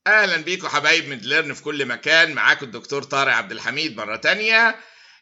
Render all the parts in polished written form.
اهلا بيكم حبايب ميدليرن في كل مكان. معاكم الدكتور طارق عبد الحميد مره تانية.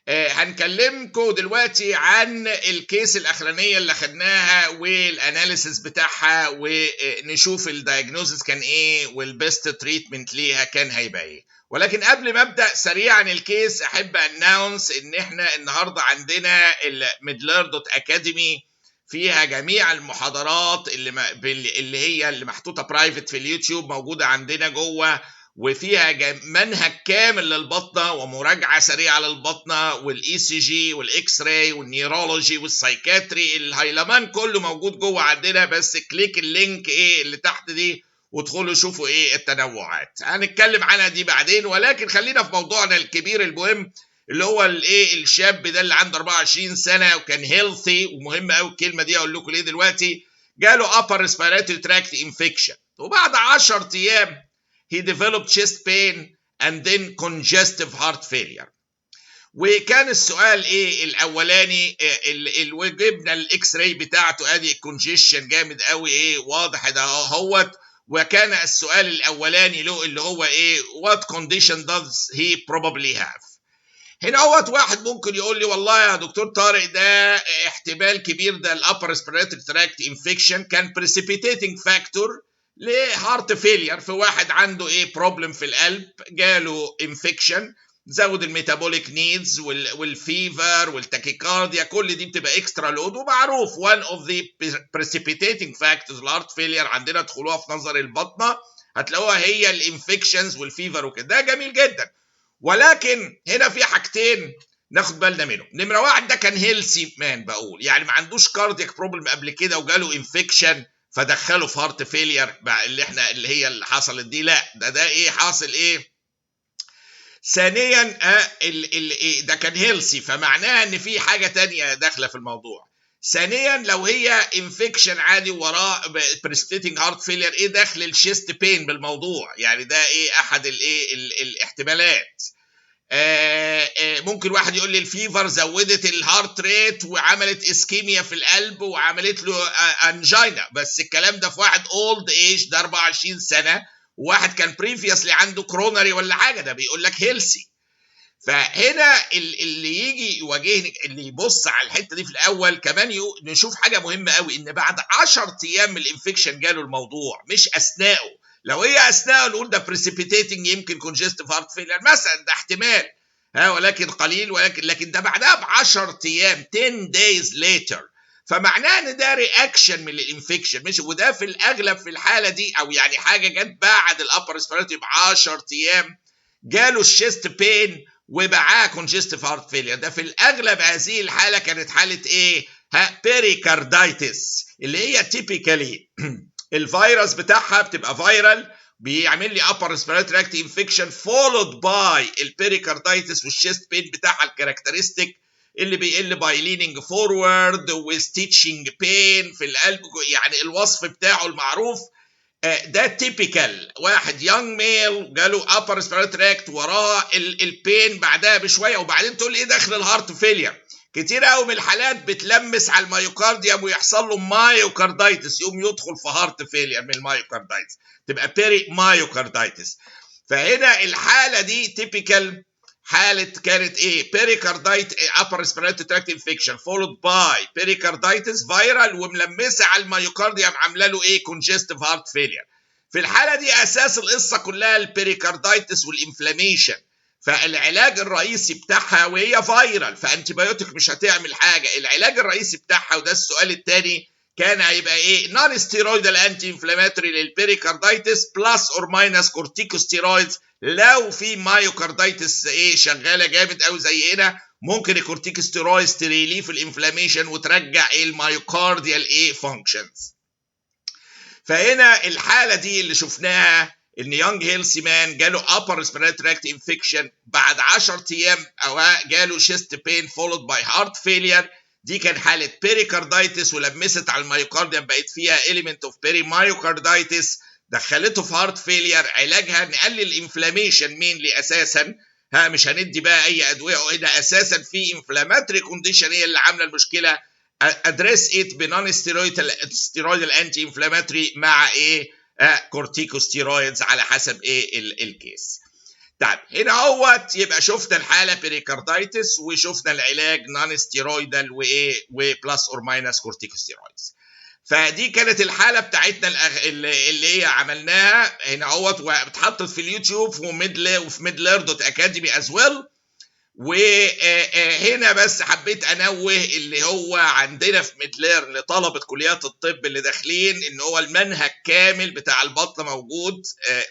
هنكلمكم دلوقتي عن الكيس الاخرانيه اللي خدناها والاناليسيس بتاعها، ونشوف الدايجنوزس كان ايه والبيست تريتمنت ليها كان هيبقى ايه. ولكن قبل ما ابدا سريعا الكيس احب اناونس ان احنا النهارده عندنا الميدلر.academy فيها جميع المحاضرات اللي هي اللي محطوطه برايفت في اليوتيوب موجوده عندنا جوه، وفيها منهج كامل للبطنه ومراجعه سريعه للبطنه والاي سي جي والاكس راي والنيورولوجي والسايكاتري. الهيلمان كله موجود جوه عندنا، بس كليك اللينك اللي تحت دي وادخلوا شوفوا التنوعات. هنتكلم عنها دي بعدين، ولكن خلينا في موضوعنا الكبير المهم اللي هو الشاب ده اللي عنده 24 سنه وكان هيلثي. ومهم قوي الكلمه دي، اقول لكم ليه دلوقتي. جاله upper respiratory tract infection، وبعد 10 ايام he developed chest pain and then congestive heart failure. وكان السؤال الاولاني جبنا الاكس راي بتاعته، ادي الكونجيشن جامد قوي واضح ده اهوت. وكان السؤال الاولاني له اللي هو what condition does he probably have. هنا اهوت واحد ممكن يقول لي والله يا دكتور طارق ده احتمال كبير ده الابر ريسبيراتوري تراكت انفكشن كان بريسيبيتيتنج فاكتور لهارت فيلير في واحد عنده بروبلم في القلب، جاله انفكشن زود الميتابوليك نيدز والفيفر والتاكيكارديا، كل دي بتبقى اكسترا لود. ومعروف one of the precipitating factors الهارت فيلير عندنا ادخلوها في نظر البطنه هتلاقوها هي الانفكشنز والفيفر وكده، ده جميل جدا. ولكن هنا في حاجتين ناخد بالنا منهم. نمره واحد، ده كان هيلثي مان، بقول يعني ما عندوش كاردياك بروبلم قبل كده وجاله انفكشن فدخله في هارت فيلير اللي هي اللي حصلت دي، لا ده حاصل ثانيا ده كان هيلثي، فمعناها ان في حاجه تانية داخله في الموضوع. ثانيا لو هي انفكشن عادي وراه بريسبيتنج هارت فيلير، دخل الشيست بين بالموضوع؟ يعني ده احد الاحتمالات. ممكن واحد يقول لي الفيفر زودت الهارت ريت وعملت اسكيميا في القلب وعملت له انجينا، بس الكلام ده في واحد اولد ايج، ده 24 سنه، وواحد كان بريفيسلي عنده كرونري ولا حاجه، ده بيقول لك هيلثي. فهنا اللي يجي يواجهني اللي يبص على الحته دي في الاول كمان نشوف حاجه مهمه قوي، ان بعد 10 ايام من الانفكشن جاله الموضوع مش اثناءه. لو هي اثناءه نقول ده بريسيبيتيتنج يمكن كونجستيف هارت فيلر مثلا، ده احتمال ولكن قليل، لكن ده بعدها ب 10 ايام 10 days later، فمعناه ان ده رياكشن من الانفكشن مش، وده في الاغلب في الحاله دي او يعني حاجه جت بعد الابر ريسبيراتوري ب 10 ايام جاله الشيست بين وبعاه كونجستيف هارت فيلير. ده في الاغلب هذه الحاله كانت حاله بيريكاردايتس، اللي هي تيبيكالي الفيروس بتاعها بتبقى فيرال بيعمل لي upper respiratory tract infection followed by البيريكاردايتس والشيست بين بتاعها الكاركترستيك اللي بيقل باي ليننج فورورد وستيتشنج بين في القلب، يعني الوصف بتاعه المعروف. ده تيبيكال واحد يونج ميل جاله upper respiratory tract وراه البين بعدها بشويه، وبعدين تقول لي داخل الهارت فيلير. كتير قوي من الحالات بتلمس على المايوكارديوم ويحصل له مايوكاردايتس، يقوم يدخل في هارت فيلير من المايوكاردايتس، تبقى بيري مايوكاردايتس. فهنا الحاله دي تيبيكال حاله كانت بيريكاردايت upper respiratory tract infection followed by pericarditis viral وملمسه على المايوكارديوم عامله له congestive heart failure. في الحاله دي اساس القصه كلها البيريكاردايتس والانفلاميشن، فالعلاج الرئيسي بتاعها وهي فايرال فانتيبيوتيك مش هتعمل حاجه. العلاج الرئيسي بتاعها وده السؤال الثاني كان هيبقى نون ستيرويدال انتي انفلاماتوري للبيريكاردايتس بلس اور ماينس كورتيكوستيرويدز. لو في مايوكاردايتس شغاله جامد قوي زي هنا ممكن الكورتيكوستيرويدز تريليف الانفلاميشن وترجع المايوكارديال فانكشنز. فهنا الحاله دي اللي شفناها ان يونج هيلثي مان جاله upper respiratory tract infection بعد 10 ايام او جاله chest pain followed by heart failure. دي كان حاله بيريكاردايتس ولمست على المايوكارديوم بقت فيها element of perimyocarditis دخلته في هارت فيلير. علاجها نقلل الانفلاميشن مينلي اساسا، مش هندي بقى اي ادويه، وهنا اساسا في انفلاماتري كونديشن هي اللي عامله المشكله. ادريس ات بنون ستيرويدال انتي انفلاماتري مع كورتيكوستيرويدز على حسب ايه الكيس. طيب هنا اهوت يبقى شفنا الحاله بيريكاردايتس وشفنا العلاج نون ستيرويدال وايه وبلس اور ماينس كورتيكوستيرويدز. فدي كانت الحاله بتاعتنا اللي هي عملناها هنا اهوت واتحطت في اليوتيوب وفي midler.academy از ويل. وهنا بس حبيت انوه اللي هو عندنا في ميدلير لطلبه كليات الطب اللي داخلين ان هو المنهج كامل بتاع البطن موجود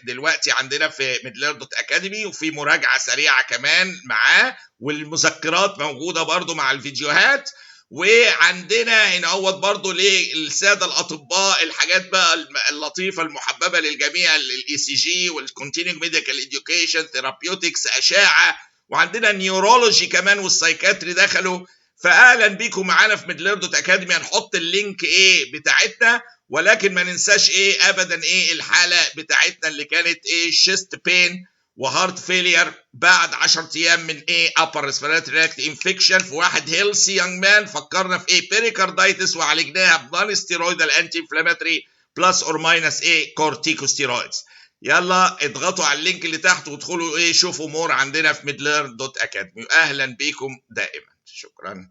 دلوقتي عندنا في midler.academy، وفي مراجعه سريعه كمان معاه، والمذكرات موجوده برضو مع الفيديوهات. وعندنا هنا هو برضو للساده الاطباء الحاجات بقى اللطيفه المحببه للجميع، الاي سي جي والكونتينيوم ميديكال اديوكيشن ثيرابيوتكس اشعه، وعندنا النيورولوجي كمان والسايكاتري دخلوا. فاهلا بيكم معانا في midler.academy. هنحط اللينك ايه بتاعتنا، ولكن ما ننساش ايه ابدا ايه الحاله بتاعتنا اللي كانت ايه شيست بين وهارت فيلير بعد 10 ايام من ايه upper respiratory tract infection في واحد هيلثي يونج مان. فكرنا في ايه بيريكاردايتس وعالجناها بنون ستيرويدال انتي انفلاماتوري بلس اور ماينس ايه كورتيكوستيرويدز. يلا اضغطوا على اللينك اللي تحت وادخلوا ايه شوفوا مور عندنا في midler.academy. اهلا بيكم دائما. شكرا.